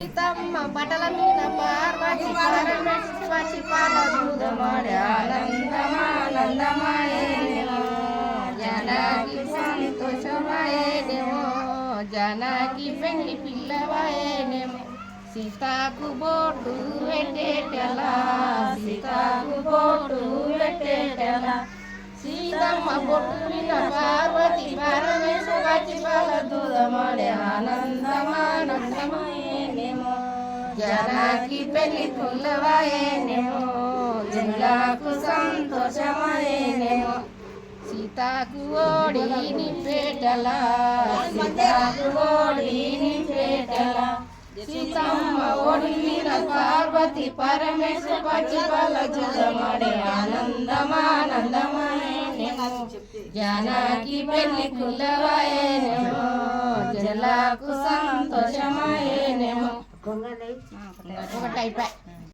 సీతమ్మ బటల మీద పార్వతి పరమేశ్వరి పాలదూదమాడే ఆనందమానందమాయేనేమో జనకి సంతోషమాయేనేమో జనకి పెళ్లి పిల్లవాయేనేమో సీతాకు boat పెట్టేటలా సీతాకు boat పెట్టేటలా Seethamma బొట్టు మీద పార్వతి పరమేశ్వరి పాలదూదమాడే ఆనందమానందమాయేనేమో జనకి పెళ్లి పుల్లవాయేనేమో జనులకు సంతోషమాయేనేమో సీతాకు ఓడిని పేటలా సీతాకు ఓడిని పేటలా సీతమ్మ ఓడి మీద పార్వతి పరమేశ్వరి పాలదూదమాడే ఆనందమానందమాయేనేమో జనకి పెళ్లి పుల్లవాయేనేమో జనులకు సంతోషమాయేనేమో ఒకటి అయిపోయి